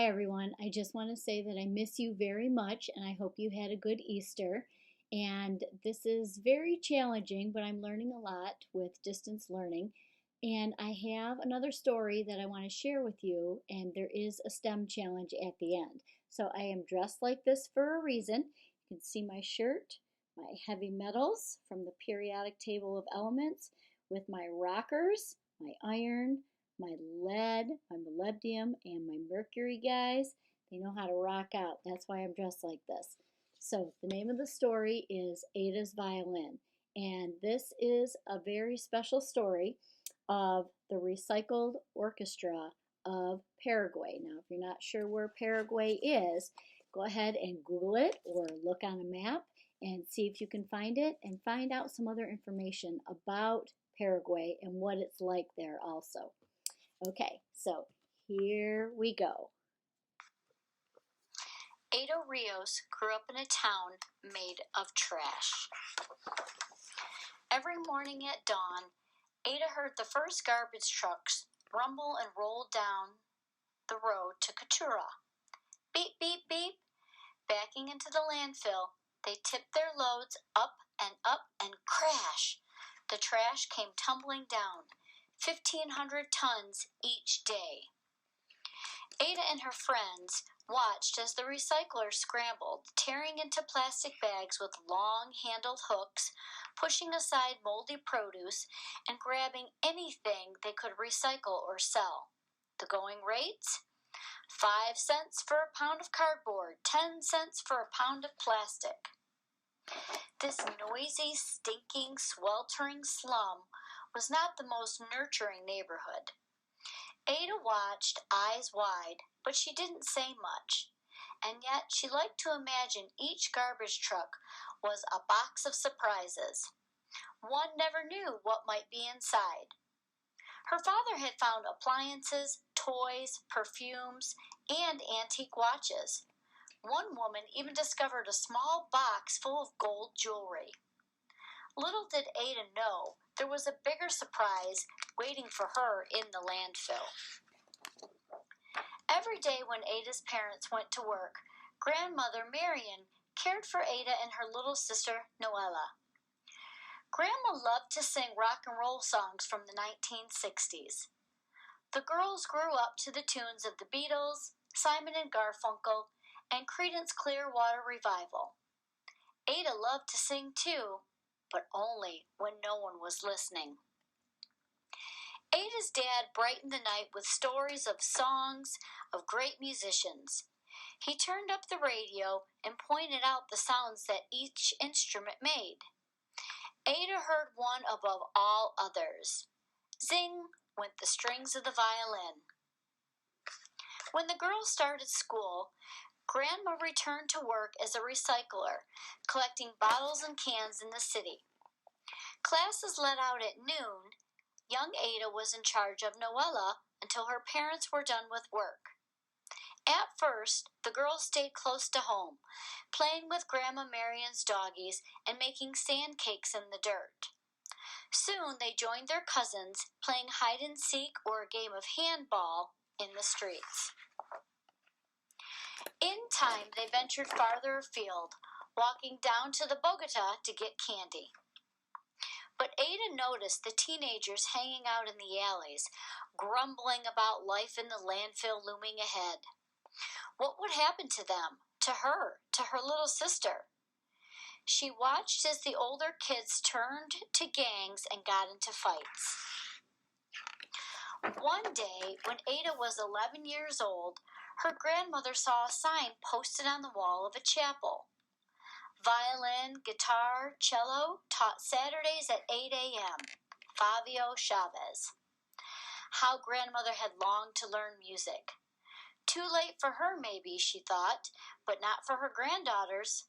Hi, everyone. I just want to say that I miss you very much and I hope you had a good Easter. And this is very challenging, but I'm learning a lot with distance learning. And I have another story that I want to share with you, and there is a STEM challenge at the end. So I am dressed like this for a reason. You can see my shirt, my heavy metals from the periodic table of elements, with my rockers, my iron, my lead, my molybdenum, and my mercury, guys. They know how to rock out. That's why I'm dressed like this. So the name of the story is Ada's Violin. And this is a very special story of the Recycled Orchestra of Paraguay. Now, if you're not sure where Paraguay is, go ahead and Google it or look on a map and see if you can find it and find out some other information about Paraguay and what it's like there also. Okay, so here we go. Ada Rios grew up in a town made of trash. Every morning at dawn, Ada heard the first garbage trucks rumble and roll down the road to Catura. Beep, beep, beep. Backing into the landfill, they tipped their loads up and crash. The trash came tumbling down, 1,500 tons each day. Ada and her friends watched as the recyclers scrambled, tearing into plastic bags with long-handled hooks, pushing aside moldy produce, and grabbing anything they could recycle or sell. The going rates? 5 cents for a pound of cardboard, 10 cents for a pound of plastic. This noisy, stinking, sweltering slum was not the most nurturing neighborhood. Ada watched, eyes wide, but she didn't say much, and yet she liked to imagine each garbage truck was a box of surprises. One never knew what might be inside. Her father had found appliances, toys, perfumes, and antique watches. One woman even discovered a small box full of gold jewelry. Little did Ada know there was a bigger surprise waiting for her in the landfill. Every day when Ada's parents went to work, Grandmother Marion cared for Ada and her little sister Noella. Grandma loved to sing rock and roll songs from the 1960s. The girls grew up to the tunes of the Beatles, Simon and Garfunkel, and Creedence Clearwater Revival. Ada loved to sing too, but only when no one was listening. Ada's dad brightened the night with stories of songs of great musicians. He turned up the radio and pointed out the sounds that each instrument made. Ada heard one above all others. Zing went the strings of the violin. When the girls started school, Grandma returned to work as a recycler, collecting bottles and cans in the city. Classes let out at noon. Young Ada was in charge of Noella until her parents were done with work. At first, the girls stayed close to home, playing with Grandma Marion's doggies and making sand cakes in the dirt. Soon they joined their cousins, playing hide and seek or a game of handball in the streets. In time, they ventured farther afield, walking down to the Bogota to get candy. But Ada noticed the teenagers hanging out in the alleys, grumbling about life in the landfill looming ahead. What would happen to them, to her little sister? She watched as the older kids turned to gangs and got into fights. One day, when Ada was 11 years old, her grandmother saw a sign posted on the wall of a chapel. Violin, guitar, cello, taught Saturdays at 8 a.m. Fabio Chavez. How grandmother had longed to learn music. Too late for her, maybe, she thought, but not for her granddaughters.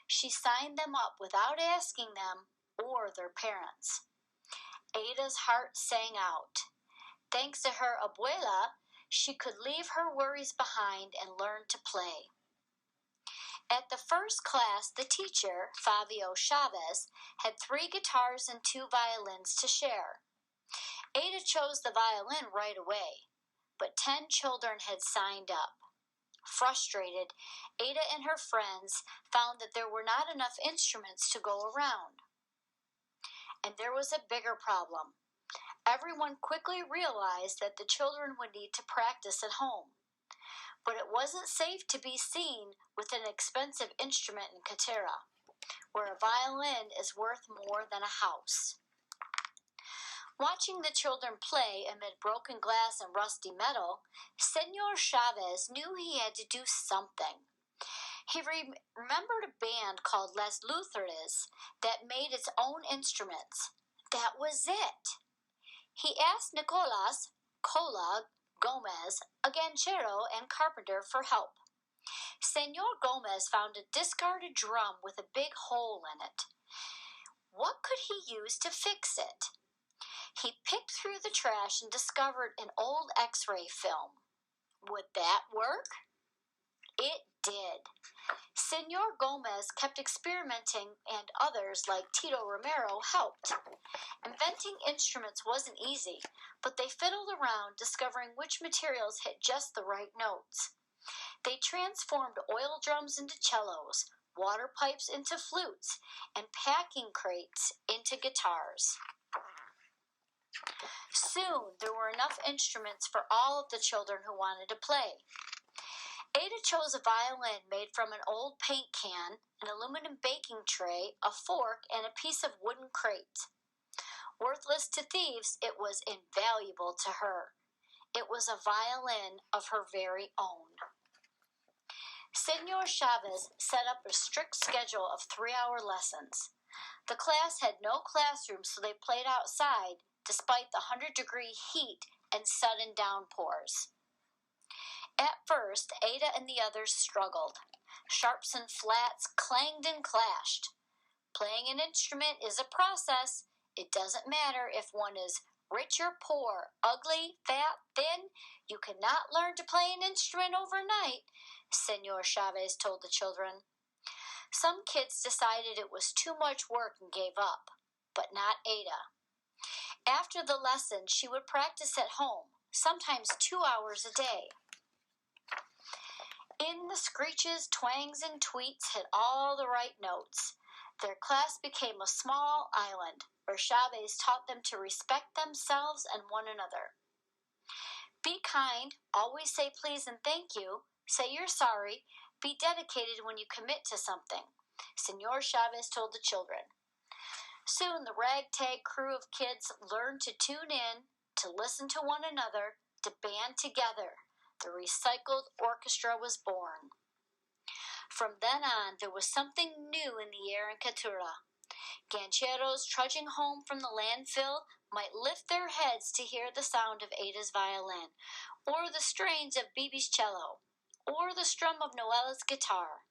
She signed them up without asking them or their parents. Ada's heart sang out. Thanks to her abuela, she could leave her worries behind and learn to play. At the first class, the teacher, Fabio Chavez, had 3 guitars and 2 violins to share. Ada chose the violin right away, but 10 children had signed up. Frustrated, Ada and her friends found that there were not enough instruments to go around. And there was a bigger problem. Everyone quickly realized that the children would need to practice at home. But it wasn't safe to be seen with an expensive instrument in Katera, where a violin is worth more than a house. Watching the children play amid broken glass and rusty metal, Senor Chavez knew he had to do something. He remembered a band called Les Lutheres that made its own instruments. That was it. He asked Nicolas Cola Gomez, a ganchero and carpenter, for help. Senor Gomez found a discarded drum with a big hole in it. What could he use to fix it? He picked through the trash and discovered an old X-ray film. Would that work? It did. Senor Gomez kept experimenting, and others like Tito Romero helped. Inventing instruments wasn't easy, but they fiddled around, discovering which materials hit just the right notes. They transformed oil drums into cellos, water pipes into flutes, and packing crates into guitars. Soon there were enough instruments for all of the children who wanted to play. Ada chose a violin made from an old paint can, an aluminum baking tray, a fork, and a piece of wooden crate. Worthless to thieves, it was invaluable to her. It was a violin of her very own. Senor Chavez set up a strict schedule of 3-hour lessons. The class had no classrooms, so they played outside, despite the 100-degree heat and sudden downpours. At first, Ada and the others struggled. Sharps and flats clanged and clashed. Playing an instrument is a process. It doesn't matter if one is rich or poor, ugly, fat, thin. You cannot learn to play an instrument overnight, Senor Chavez told the children. Some kids decided it was too much work and gave up, but not Ada. After the lesson, she would practice at home, sometimes 2 hours a day. In the screeches, twangs, and tweets hit all the right notes. Their class became a small island where Chavez taught them to respect themselves and one another. Be kind, always say please and thank you, say you're sorry, be dedicated when you commit to something, Senor Chavez told the children. Soon the ragtag crew of kids learned to tune in, to listen to one another, to band together. The recycled orchestra was born. From then on, there was something new in the air in Katera. Gancheros trudging home from the landfill might lift their heads to hear the sound of Ada's violin, or the strains of Bibi's cello, or the strum of Noela's guitar.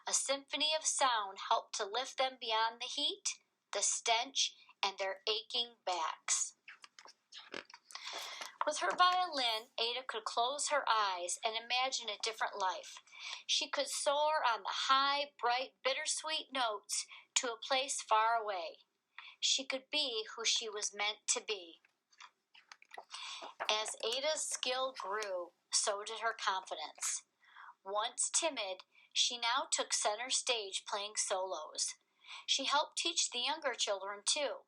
A symphony of sound helped to lift them beyond the heat, the stench, and their aching backs. With her violin, Ada could close her eyes and imagine a different life. She could soar on the high, bright, bittersweet notes to a place far away. She could be who she was meant to be. As Ada's skill grew, so did her confidence. Once timid, she now took center stage playing solos. She helped teach the younger children too.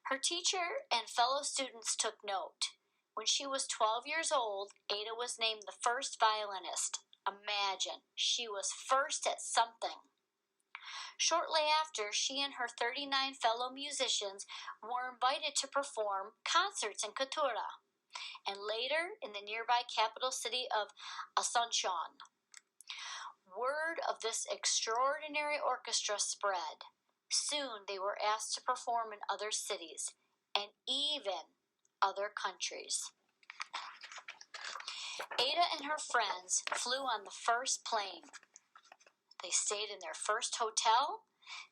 Her teacher and fellow students took note. When she was 12 years old, Ada was named the first violinist. Imagine, she was first at something. Shortly after, she and her 39 fellow musicians were invited to perform concerts in Katera, and later in the nearby capital city of Asuncion. Word of this extraordinary orchestra spread. Soon they were asked to perform in other cities, and even other countries. Ada and her friends flew on the first plane. They stayed in their first hotel.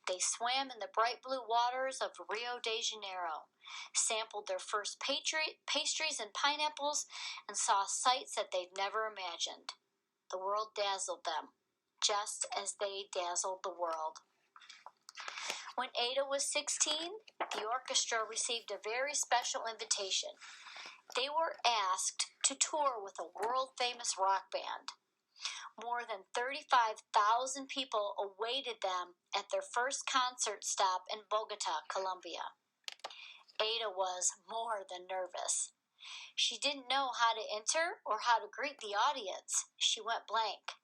They swam in the bright blue waters of Rio de Janeiro, sampled their first pastries and pineapples, and saw sights that they'd never imagined. The world dazzled them, just as they dazzled the world. When Ada was 16, the orchestra received a very special invitation. They were asked to tour with a world-famous rock band. More than 35,000 people awaited them at their first concert stop in Bogota, Colombia. Ada was more than nervous. She didn't know how to enter or how to greet the audience. She went blank.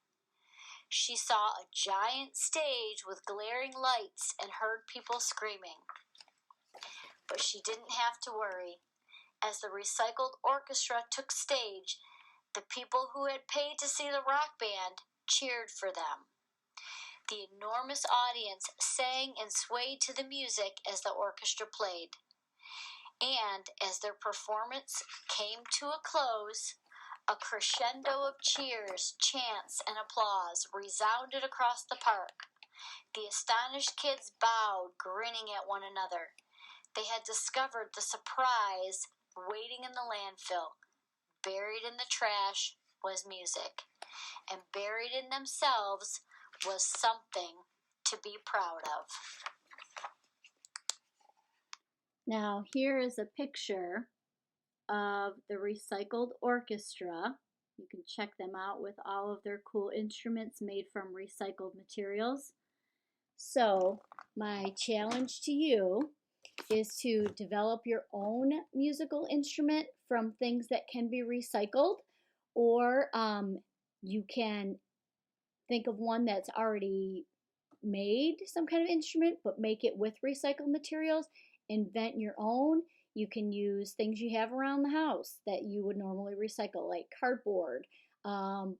She saw a giant stage with glaring lights and heard people screaming. But she didn't have to worry. As the Recycled Orchestra took stage, the people who had paid to see the rock band cheered for them. The enormous audience sang and swayed to the music as the orchestra played. And as their performance came to a close, a crescendo of cheers, chants, and applause resounded across the park. The astonished kids bowed, grinning at one another. They had discovered the surprise waiting in the landfill. Buried in the trash was music, and buried in themselves was something to be proud of. Now, here is a picture of the Recycled Orchestra. You can check them out with all of their cool instruments made from recycled materials. So, my challenge to you is to develop your own musical instrument from things that can be recycled, or you can think of one that's already made some kind of instrument, but make it with recycled materials. Invent your own. You can use things you have around the house that you would normally recycle, like cardboard,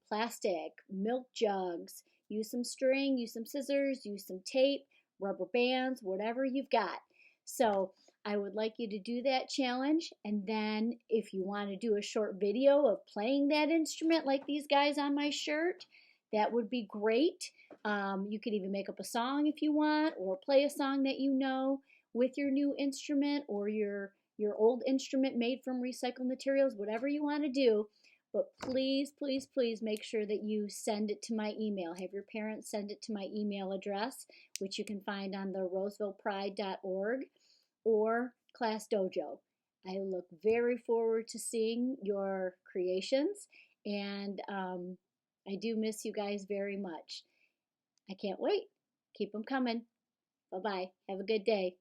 plastic, milk jugs. Use some string, use some scissors, use some tape, rubber bands, whatever you've got. So I would like you to do that challenge, and then if you want to do a short video of playing that instrument like these guys on my shirt, that would be great. You could even make up a song if you want, or play a song that you know with your new instrument or your old instrument made from recycled materials, whatever you want to do. But please, please, please make sure that you send it to my email. Have your parents send it to my email address, which you can find on the rosevillepride.org or Class Dojo. I look very forward to seeing your creations, and I do miss you guys very much. I can't wait. Keep them coming. Bye-bye. Have a good day.